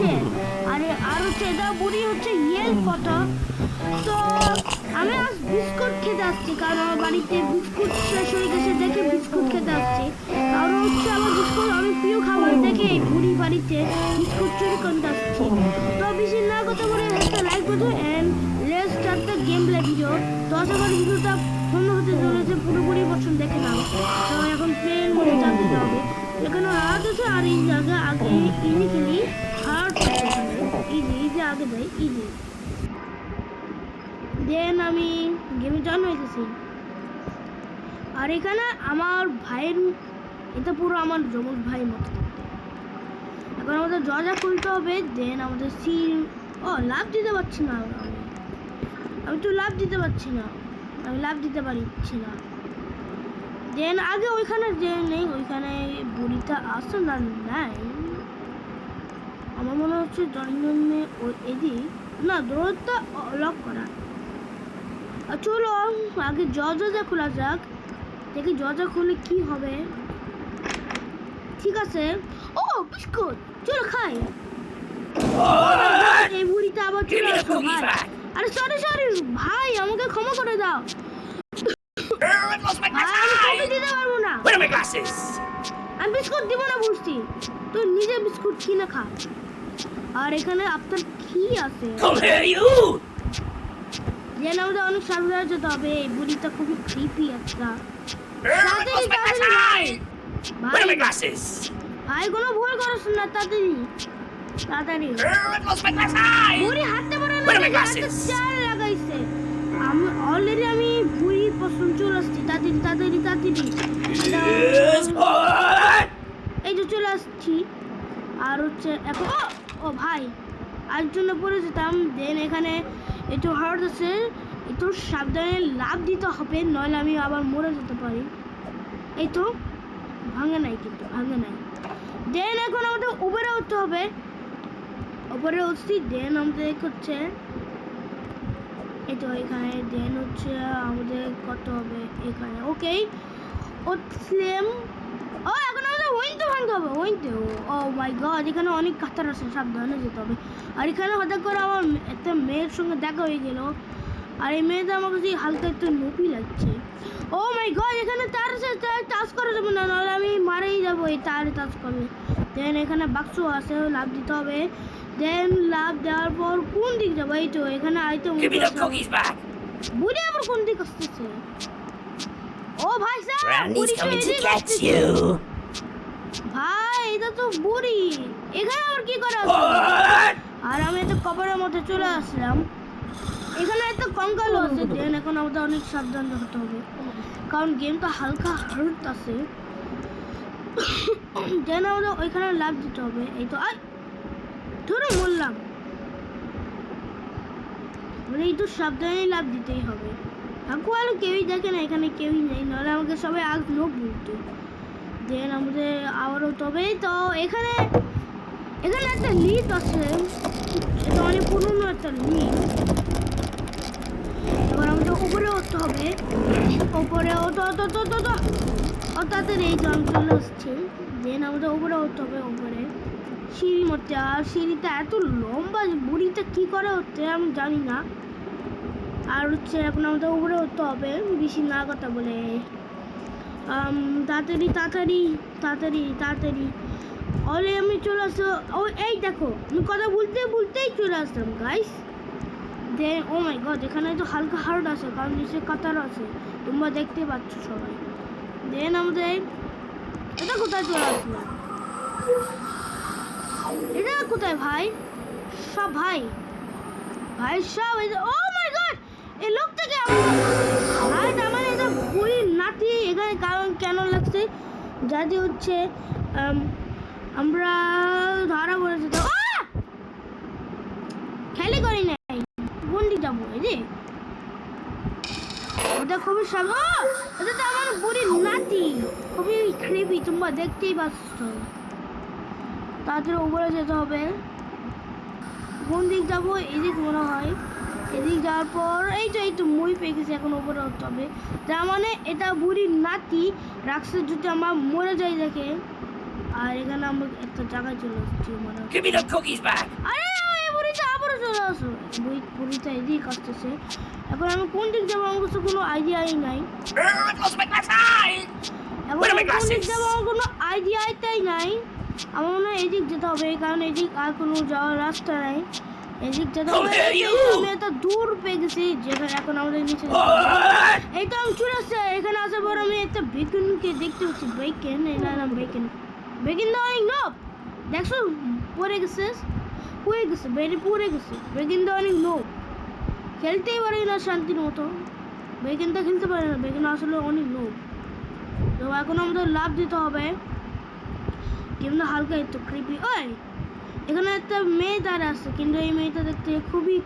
আছে আর হচ্ছে এটা বুড়ি হচ্ছে ইয়েল ফটো। তো আমি আজ বিস্কুট খেতে আসছি, কারণ আমার বাড়িতে বিস্কুট শেষ হয়ে গেছে দেখে বিস্কুট খেতে আসছি। কারণ হচ্ছে আমার বিস্কুট অনেক প্রিয় খাবার দেখে বুড়ি বাড়িতে বিস্কুট চুরি করতে আসছি। তো বেশি না কথা বলে একটা লাইক করো and let's start the game play video. তো আশা করি ভিডিওটা সুন্দর হতে চলেছে, পুরোপুরি বছর দেখে নাও। তো এখন প্লেন মনে চাপ দিতে হবে। এখানে হার্ট আছে আর এই জায়গা আগে ইজি খেলি হার্ট ইজি আগে দেয় ইজি। দেন আমি গেমে জয়েন হয়ে গেছি। আর এখানে আমার ভাইয়ের, এটা পুরো আমার যমজ ভাইয়ের মতো। এখন আমাদের দরজা খুলতে হবে। দেন আমাদের লাভ দিতে পারছি না, আমি তো লাভ দিতে পারছি না, আমি লাভ দিতে পারছি না। দেন আগে ওইখানে যে নেই, ওইখানে বুড়িটা আসে না নাই, আমার মনে হচ্ছে জন্মে ওই এদিক না, দৌড়টা লক করা। চলো আগে দরজা খোলা যাক, দেখি দরজা খুলে কি হবে। ঠিক আছে, ও বিস্কুট, চলো খাই। এই বুড়িটা আবার চলে আসলো ভাই। আরে সরি ভাই, আমাকে ক্ষমা করে দাও। আমি দিতে পারবো না, আমি বিস্কুট দিব না বুঝছি, তুই নিজে বিস্কুট কিনে খা। আর এখানে আপনার কি আছে? যেন আমাদের অনেক সাবধানে যেতে হবে, এই বুড়িটা খুবই ক্রিপি একটা। ভাই কোনো ভুল করিস না, তাড়াতাড়ি বুড়ি হাঁটতে পারে না, চাল লাগাইছে। আমি অলরেডি আমি বুড়ির পছন্দ চলে আসছি, তাড়াতাড়ি এই যে চলে আসছি। আর হচ্ছে এখন ও ভাই আজ জন্য পড়ে যেতাম। দেন এখানে একটু হার্ড আছে, একটু সাবধানে লাভ দিতে হবে, নইলে আমি আবার মরে যেতে পারি। এই তো ভাঙে নাই, কিন্তু ভাঙে নাই। দেন এখন আমাদের উপরে উঠতে হবে, উপরে উঠছি। দেন আমাদের হচ্ছে এই তো এখানে, দেন হচ্ছে আমাদের কত হবে এখানে। ওকে উঠলাম। ও এখন আমাদের ওইনতে ভাঙতে হবে, ওইনতে। ও মাই গড, এখানে অনেক কাতার আছে, সাবধানে যেতে হবে। আর এখানে হঠাৎ করে আমার একটা মেয়ের সঙ্গে দেখা হয়ে গেল, আর এই মেয়েটা আমার কাছে হালকা একটু নপি লাগছে। ও মাই গড, এখানে তার টাচ করা যাবে না, নাহলে আমি মারেই যাবো এই তারে টাচ করলে। দেন এখানে বাক্স আছে, লাভ দিতে হবে। দেন লাভ দেওয়ার পর কোন দিক যাবো? এই তো এখানে আইতে বুড়ি আবার কোন দিক আসতেছে? ও ভাই ভাই, এটা তো বুড়ি, এখানে আর কি করা আছে? আর আমি একটা কবরের মধ্যে চলে আসলাম। এখানে একটা কঙ্কালও আছে। দেন এখন আমাদের অনেক সাবধান হতে হবে, কারণ গেমটা হালকা হার্ট আছে। দেন আমাদের ওইখানে লাভ দিতে হবে। এই তো ধরো বললাম, এই তো সাবধানে লাভ দিতেই হবে। কাকু আলো কেউই দেখে না, এখানে কেউই নেই, নাহলে আমাকে সবাই আগ লোক বলতো। দেন আমাদের আবারও তবে তো এখানে একটা লিফট আছে, এটা অনেক পুরনো একটা লিফট। এবার আমাদের উপরে উঠতে হবে, উপরে তাড়াতাড়ি এই জল চলে আসছে। দেন আমাদের উপরে উঠতে হবে, উপরে সিঁড়ির মধ্যে। আর সিঁড়িটা এত লম্বা, বুড়িটা কি করে উঠতে আমি জানি না। আর হচ্ছে এখন আমাদের উপরে উঠতে হবে, বেশি না কথা বলে। তাড়াতাড়ি অলে আমি চলে আসো। ও এই দেখো, আমি কথা বলতেই চলে আসলাম গাইস। দেন ও মাই গড, এখানে তো হালকা হার্ড আছে, কারণ নিচে কাতার আছে, তোমরা দেখতে পাচ্ছ সবাই। দেন আমাদের এটা কোথায় চলে আসলো? এটা কোথায় ভাই সব? ভাই সব ও মাই গড, এই লোকটাকে ভাই, তার মানে এটা বুড়ির নাতি এখানে। কারণ কেন লাগছে, যাতে হচ্ছে আমরা ধরা পড়ে যেত। খেলে করি নাই, বন্দি যাবো। এই যে ওটা খুবই এটা তো আমার বুড়ির নাতি, খুবই ক্রিপি, তোমরা দেখতেই পাচ্ছ। তাড়াতাড়ি উপরে যেতে হবে। কোন দিক যাবো? এদিক মনে হয়। এদিক যাওয়ার পর এই তো মই পেয়ে গেছি, এখন উপরে উঠতে হবে। তার মানে এটা বুড়ির নাতি রাখছে, যদি আমরা মরে যাই দেখে। আর এখানে আমরা একটা জায়গায় চলে আসছি মনে হয়। Give me the cookies back. আরে এই বুড়িটা আবারও চলে আসো। বুড়িটা এদিকে আসতেছে। এখন আমি কোন দিক যাবো আমার কাছে কোনো আইডিয়াই নাই। I've lost my glasses. এখন Where are আমি my কোন দিক glasses? যাবো আমার কোনো আইডিয়াই নাই। আমার মনে হয় এদিক যেতে হবে কারণ এদিক আর কোনো যাওয়ার রাস্তা নাই। এদিক যেতে হবে। আমি এত দূর পেয়ে গেছি যেখানে এখন আমাদের নিচে What? এই তো আমি চলে আসছে। এখানে আসার পর আমি একটা বেকনকে দেখতে পাচ্ছি। বেকন এটা নাম বেকন। বেকন তো অনেক নোব দেখছো পড়ে গেছে পড়ে গেছে। বেকন তো অনেক নোব খেলতেই পারে না শান্তির মতো। বেকন তো খেলতে পারে না। বেকন আসলে অনেক নোব। তো এখন আমাদের লাভ দিতে হবে কিন্তু হালকা একটু ক্রিপি। ওই এখানে একটা মেয়ে দাঁড়া আছে কিন্তু এই মেয়েটা দেখতে খুবই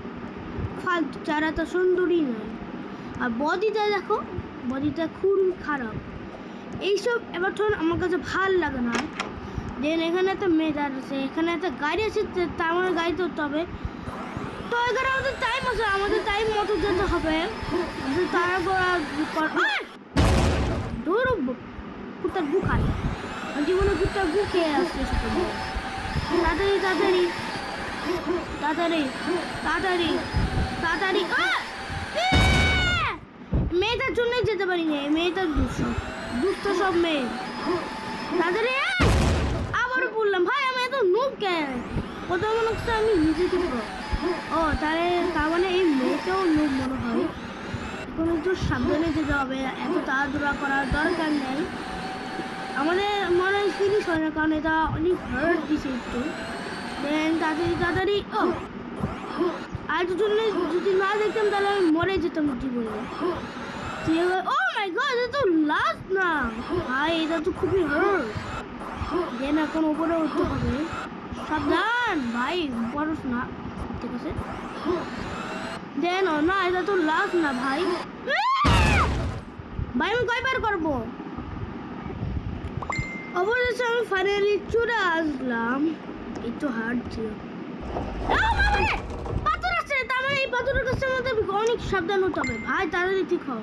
ফালতু, চারাটা সুন্দরী নয়। আর বডিটা দেখো, বডিটা খুবই খারাপ। এইসব এবার ধরুন আমার কাছে ভাল লাগে না। দেন এখানে একটা মেয়ে দাঁড়াচ্ছে, এখানে একটা গাড়ি আছে, তার মানে গাড়ি ধরতে হবে। তো এখানে আমাদের টাইম আছে, আমাদের টাইম মতো যেতে হবে। আমাদের তারপর ধরো কুত্তার গু খাই জীবনে কুত্তার গু খেয়ে আসছে। তাড়াতাড়ি তাড়াতাড়ি তাড়াতাড়ি তাড়াতাড়ি তাড়াতাড়ি। মেয়েটার জন্য যেতে পারি না। মেয়েটার দুষ্ট সব মেয়ে। তাড়াতাড়ি আবারও বললাম ভাই আমি এত নুব কেন? কত মনে হচ্ছে আমি নিজেকে ও তার মানে এই মেয়েটাও নুব মনে হয়। এখন একটু সাবধানে যেতে হবে, এত তাড়াহুড়া করার দরকার নেই। আমাদের মনে হয় ফিনিশ হয় না কারণ এটা অনেক হার্ড দিছে একটু। দেন তাড়াতাড়ি তাড়াতাড়ি। আর যদি না দেখতাম তাহলে আমি মরে যেতাম জীবনে। ও মাই গড, এটা তো লাস্ট না ভাই, এটা তো খুবই হার্ড। দেন এখন উপরে উঠতে হবে। সাবধান ভাই, পড়স না। ঠিক আছে দেন না, এটা তো লাস্ট না ভাই। ভাই আমি কয়বার করবো? অবশেষে আমি ফাইনালি চলে আসলাম। একটু হার্ড ছিল। পাথর আছে, তার মানে এই পাথরের কাছে আমাদের অনেক সাবধান হতে হবে। ভাই তাড়াতাড়ি ঠিক হও।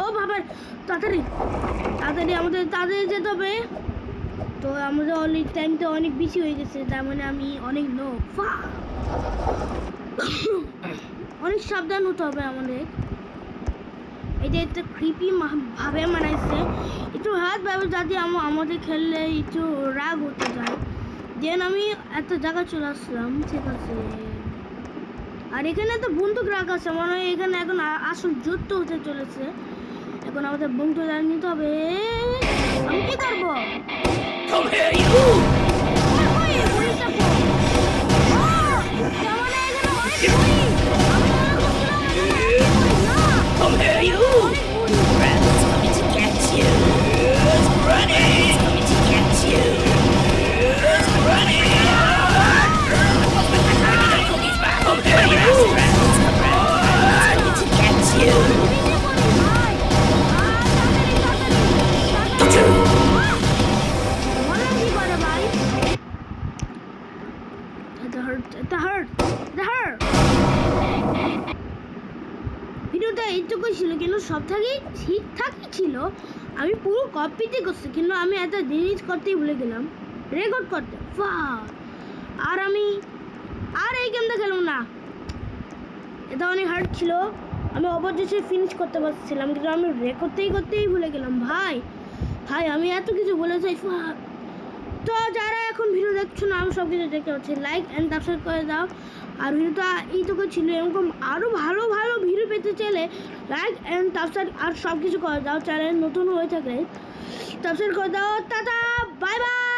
ও বাবা তাড়াতাড়ি তাড়াতাড়ি আমাদের তাড়াতাড়ি যেতে হবে। তো আমাদের অনেক টাইমটা অনেক বেশি হয়ে গেছে, তার মানে আমি অনেক অনেক সাবধান হতে হবে আমাদের। এটা একটা ক্রিপি ভাবে মানাইছে, একটু হাত ভাবে যাতে আমাদের খেললে একটু রাগ হতে যায়। দেন আমি একটা জায়গা চলে আসলাম। ঠিক আছে, আর এখানে তো বন্দুক রাখা আছে, মনে হয় এখানে এখন আসল যুদ্ধ হতে চলেছে। এখন আমাদের বন্দুক নিতে হবে। আমি কি করবো? Come here, you! Rabbit's coming to get you! It's running! It's coming to get you! It's running! Cookies back! Come here, you! Rabbit's coming to get you! ভিডিওটা এইটুকুই ছিল কিন্তু সবথেকে ঠিকঠাকই ছিল। আমি পুরো কপিতে করছি কিন্তু আমি একটা জিনিস করতেই ভুলে গেলাম, রেকর্ড করতে। আর এই গেমটা খেলবো না, এটা অনেক হার্ড ছিল। আমি অবশেষে ফিনিশ করতে পারছিলাম কিন্তু আমি করতেই ভুলে গেলাম। ভাই আমি এত কিছু বলে চাই। তো যারা এখন ভিডিও দেখছো না, আমি সব কিছু দেখতে পাচ্ছি, লাইক অ্যান্ড সাবস্ক্রাইব করে দাও। আর ভিডিওটা এইটুকু ছিল, এরকম আরও ভালো ভালো ভিডিও পেতে চাইলে লাইক অ্যান্ড সাবস্ক্রাইব আর সব কিছু করে দাও। চ্যানেল নতুন হয়ে থাকলে সাবস্ক্রাইব করে দাও। Tata, bye bye.